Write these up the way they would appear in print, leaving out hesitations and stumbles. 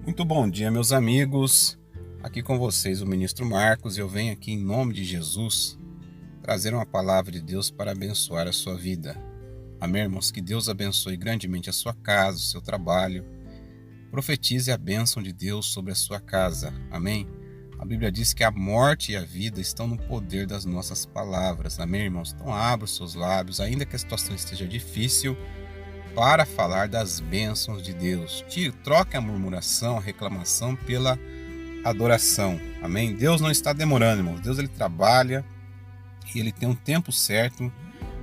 Muito bom dia, meus amigos. Aqui com vocês o ministro Marcos e eu venho aqui em nome de Jesus trazer uma palavra de Deus para abençoar a sua vida. Amém, irmãos? Que Deus abençoe grandemente a sua casa, o seu trabalho. Profetize a bênção de Deus sobre a sua casa. Amém? A Bíblia diz que a morte e a vida estão no poder das nossas palavras. Amém, irmãos? Então abra os seus lábios, ainda que a situação esteja difícil, para falar das bênçãos de Deus. Troque a murmuração, a reclamação pela adoração. Amém? Deus não está demorando, irmãos. Deus ele trabalha e ele tem um tempo certo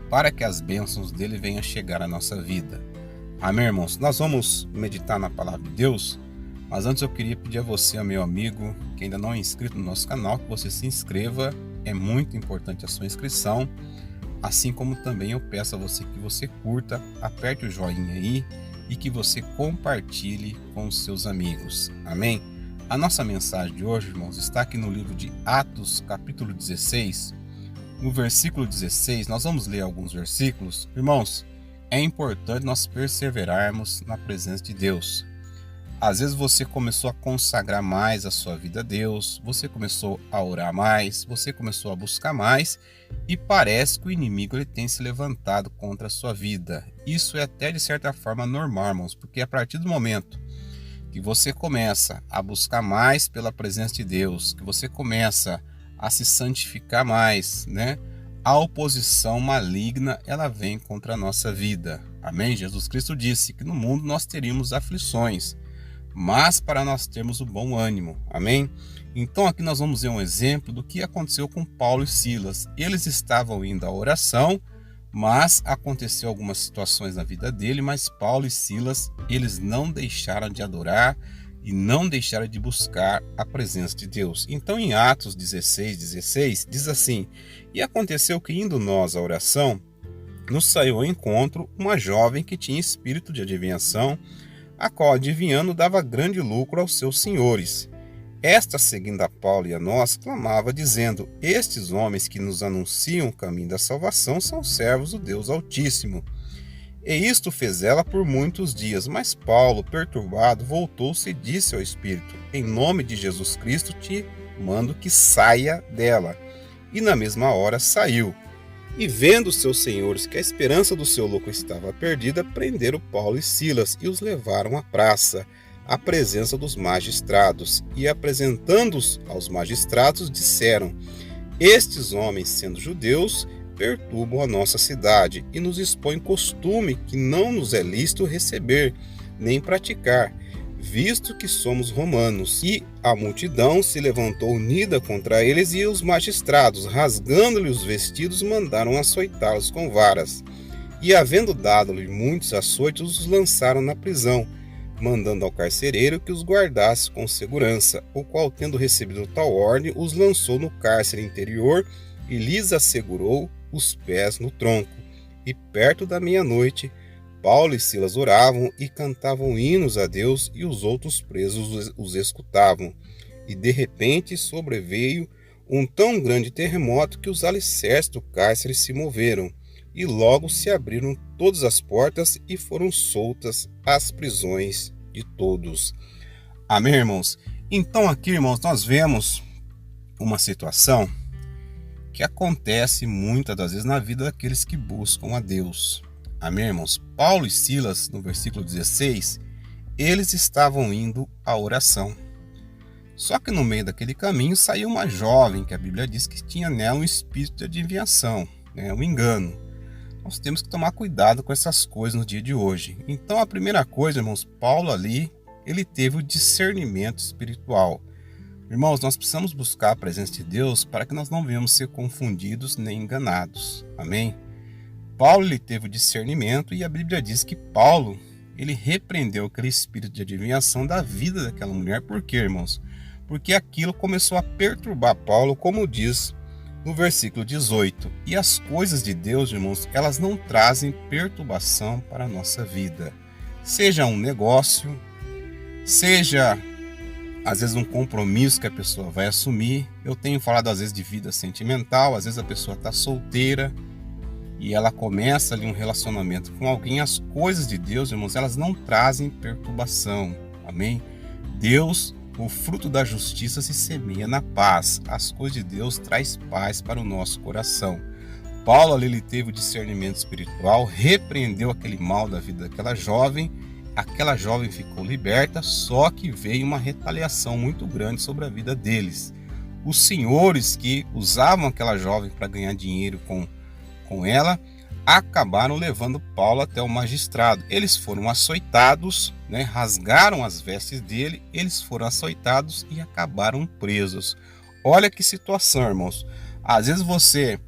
para que as bênçãos dele venham chegar à nossa vida. Amém, irmãos? Nós vamos meditar na palavra de Deus, mas antes eu queria pedir a você, meu amigo, que ainda não é inscrito no nosso canal, que você se inscreva. É muito importante a sua inscrição. Assim como também eu peço a você que você curta, aperte o joinha aí e que você compartilhe com os seus amigos. Amém? A nossa mensagem de hoje, irmãos, está aqui no livro de Atos, capítulo 16. No versículo 16, nós vamos ler alguns versículos. Irmãos, é importante nós perseverarmos na presença de Deus. Às vezes você começou a consagrar mais a sua vida a Deus, você começou a orar mais, você começou a buscar mais e parece que o inimigo ele tem se levantado contra a sua vida. Isso é até de certa forma normal, irmãos, porque a partir do momento que você começa a buscar mais pela presença de Deus, que você começa a se santificar mais, né? A oposição maligna ela vem contra a nossa vida. Amém? Jesus Cristo disse que no mundo nós teríamos aflições, mas para nós termos o bom ânimo. Amém? Então aqui nós vamos ver um exemplo do que aconteceu com Paulo e Silas. Eles estavam indo à oração, mas aconteceu algumas situações na vida dele, mas Paulo e Silas, eles não deixaram de adorar e não deixaram de buscar a presença de Deus. Então em Atos 16 diz assim: e aconteceu que indo nós à oração, nos saiu ao encontro uma jovem que tinha espírito de adivinhação, a qual, adivinhando, dava grande lucro aos seus senhores. Esta, seguindo a Paulo e a nós, clamava, dizendo: estes homens que nos anunciam o caminho da salvação são servos do Deus Altíssimo. E isto fez ela por muitos dias, mas Paulo, perturbado, voltou-se e disse ao Espírito: em nome de Jesus Cristo te mando que saia dela. E na mesma hora saiu. E vendo os seus senhores que a esperança do seu lucro estava perdida, prenderam Paulo e Silas e os levaram à praça, à presença dos magistrados. E apresentando-os aos magistrados, disseram: estes homens, sendo judeus, perturbam a nossa cidade e nos expõem costume que não nos é lícito receber, nem praticar, visto que somos romanos. E a multidão se levantou unida contra eles, e os magistrados, rasgando-lhe os vestidos, mandaram açoitá-los com varas. E, havendo dado-lhe muitos açoites, os lançaram na prisão, mandando ao carcereiro que os guardasse com segurança, o qual, tendo recebido tal ordem, os lançou no cárcere interior e lhes assegurou os pés no tronco. E perto da meia-noite, Paulo e Silas oravam e cantavam hinos a Deus, e os outros presos os escutavam. E de repente sobreveio um tão grande terremoto que os alicerces do cárcere se moveram, e logo se abriram todas as portas e foram soltas as prisões de todos. Amém, irmãos? Então aqui, irmãos, nós vemos uma situação que acontece muitas das vezes na vida daqueles que buscam a Deus. Amém, irmãos? Paulo e Silas, no versículo 16, eles estavam indo à oração. Só que no meio daquele caminho saiu uma jovem, que a Bíblia diz que tinha nela um espírito de adivinhação, um engano. Nós temos que tomar cuidado com essas coisas no dia de hoje. Então a primeira coisa, irmãos, Paulo ali, ele teve o discernimento espiritual. Irmãos, nós precisamos buscar a presença de Deus para que nós não venhamos ser confundidos nem enganados. Amém? Paulo ele teve o discernimento, e a Bíblia diz que Paulo ele repreendeu aquele espírito de adivinhação da vida daquela mulher. Por quê, irmãos? Porque aquilo começou a perturbar Paulo, como diz no versículo 18. E as coisas de Deus, irmãos, elas não trazem perturbação para a nossa vida. Seja um negócio, seja às vezes um compromisso que a pessoa vai assumir. Eu tenho falado às vezes de vida sentimental, às vezes a pessoa está solteira e ela começa ali um relacionamento com alguém. As coisas de Deus, irmãos, elas não trazem perturbação. Amém? Deus, o fruto da justiça se semeia na paz. As coisas de Deus traz paz para o nosso coração. Paulo ali ele teve o discernimento espiritual, repreendeu aquele mal da vida daquela jovem. Aquela jovem ficou liberta, só que veio uma retaliação muito grande sobre a vida deles. Os senhores que usavam aquela jovem para ganhar dinheiro com ela, acabaram levando Paulo até o magistrado. Eles foram açoitados, rasgaram as vestes dele, eles foram açoitados e acabaram presos. Olha que situação, irmãos. Às vezes você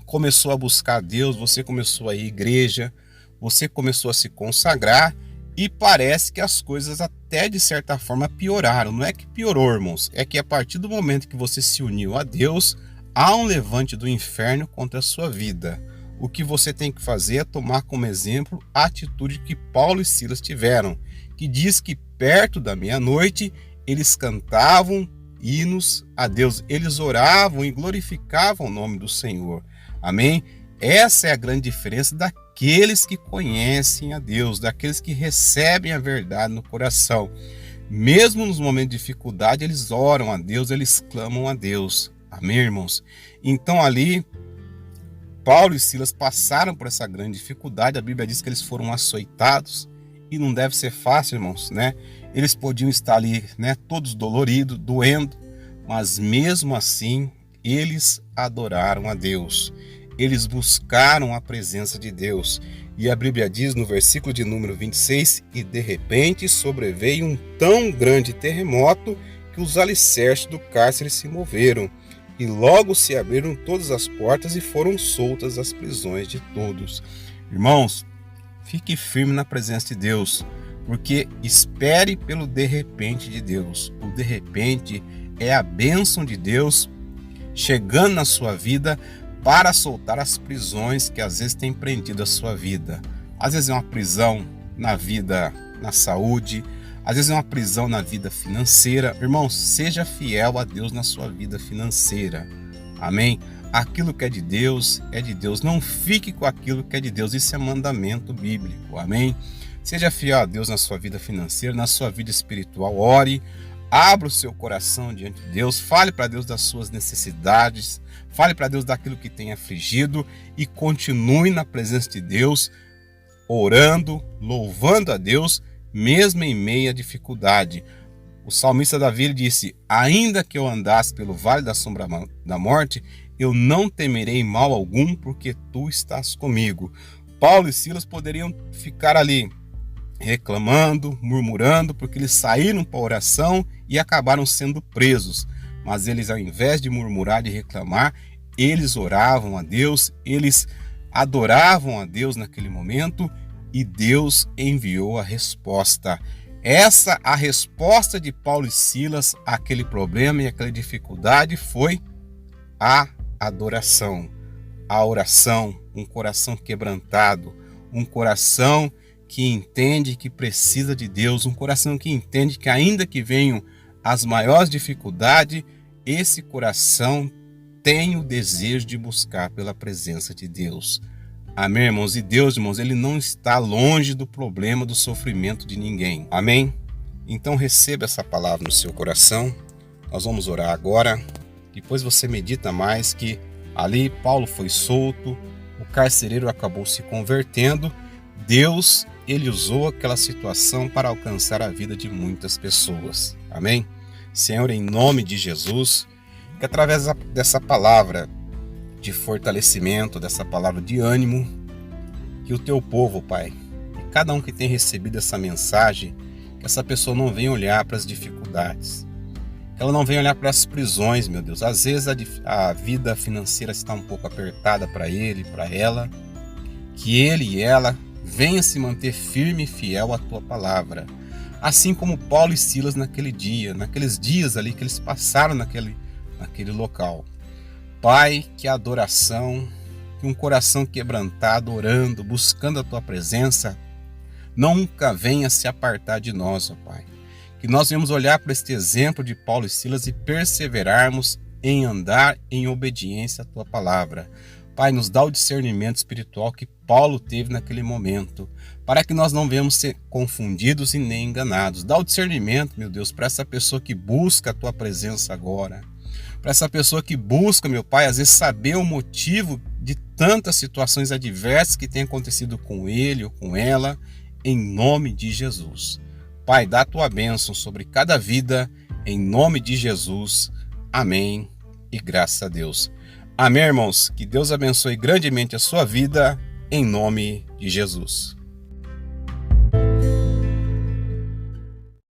começou a buscar Deus, você começou a ir à igreja, você começou a se consagrar e parece que as coisas até de certa forma pioraram. Não é que piorou, irmãos, é que a partir do momento que você se uniu a Deus, há um levante do inferno contra a sua vida. O que você tem que fazer é tomar como exemplo a atitude que Paulo e Silas tiveram, que diz que perto da meia-noite eles cantavam hinos a Deus, eles oravam e glorificavam o nome do Senhor. Amém? Essa é a grande diferença daqueles que conhecem a Deus, daqueles que recebem a verdade no coração. Mesmo nos momentos de dificuldade, eles oram a Deus, eles clamam a Deus. Amém, irmãos? Então ali, Paulo e Silas passaram por essa grande dificuldade. A Bíblia diz que eles foram açoitados e não deve ser fácil, irmãos, Eles podiam estar ali, todos doloridos, doendo, mas mesmo assim, eles adoraram a Deus. Eles buscaram a presença de Deus. E a Bíblia diz no versículo de número 26, e de repente sobreveio um tão grande terremoto que os alicerces do cárcere se moveram. E logo se abriram todas as portas e foram soltas as prisões de todos. Irmãos, fique firme na presença de Deus, porque espere pelo de repente de Deus. O de repente é a bênção de Deus chegando na sua vida para soltar as prisões que às vezes têm prendido a sua vida. Às vezes é uma prisão na vida, na saúde, às vezes é uma prisão na vida financeira. Irmão, seja fiel a Deus na sua vida financeira. Amém? Aquilo que é de Deus, é de Deus. Não fique com aquilo que é de Deus. Isso é mandamento bíblico. Amém? Seja fiel a Deus na sua vida financeira, na sua vida espiritual. Ore, abra o seu coração diante de Deus. Fale para Deus das suas necessidades. Fale para Deus daquilo que tem afligido. E continue na presença de Deus, orando, louvando a Deus, mesmo em meio à dificuldade. O salmista Davi disse: ainda que eu andasse pelo vale da sombra da morte, eu não temerei mal algum, porque tu estás comigo. Paulo e Silas poderiam ficar ali reclamando, murmurando, porque eles saíram para a oração e acabaram sendo presos. Mas eles, ao invés de murmurar e reclamar, eles oravam a Deus, eles adoravam a Deus naquele momento, e Deus enviou a resposta. Essa, a resposta de Paulo e Silas àquele problema e àquela dificuldade foi a adoração, a oração, um coração quebrantado, um coração que entende que precisa de Deus, um coração que entende que ainda que venham as maiores dificuldades, esse coração tem o desejo de buscar pela presença de Deus. Amém, irmãos? E Deus, irmãos, Ele não está longe do problema, do sofrimento de ninguém. Amém? Então receba essa palavra no seu coração. Nós vamos orar agora. Depois você medita mais que ali Paulo foi solto, o carcereiro acabou se convertendo. Deus, Ele usou aquela situação para alcançar a vida de muitas pessoas. Amém? Senhor, em nome de Jesus, que através dessa palavra de fortalecimento, dessa palavra de ânimo, que o teu povo, Pai, e cada um que tem recebido essa mensagem, que essa pessoa não venha olhar para as dificuldades, que ela não venha olhar para as prisões, meu Deus. Às vezes a vida financeira está um pouco apertada para ele, para ela, que ele e ela venham se manter firme e fiel à tua palavra, assim como Paulo e Silas naquele dia, naqueles dias ali que eles passaram naquele local. Pai, que a adoração, que um coração quebrantado, orando, buscando a Tua presença, nunca venha se apartar de nós, ó Pai. Que nós venhamos olhar para este exemplo de Paulo e Silas e perseverarmos em andar em obediência à Tua palavra. Pai, nos dá o discernimento espiritual que Paulo teve naquele momento, para que nós não venhamos ser confundidos e nem enganados. Dá o discernimento, meu Deus, para essa pessoa que busca a tua presença agora, para essa pessoa que busca, meu Pai, às vezes saber o motivo de tantas situações adversas que tem acontecido com ele ou com ela, em nome de Jesus. Pai, dá a tua bênção sobre cada vida, em nome de Jesus. Amém e graças a Deus. Amém, irmãos? Que Deus abençoe grandemente a sua vida, em nome de Jesus.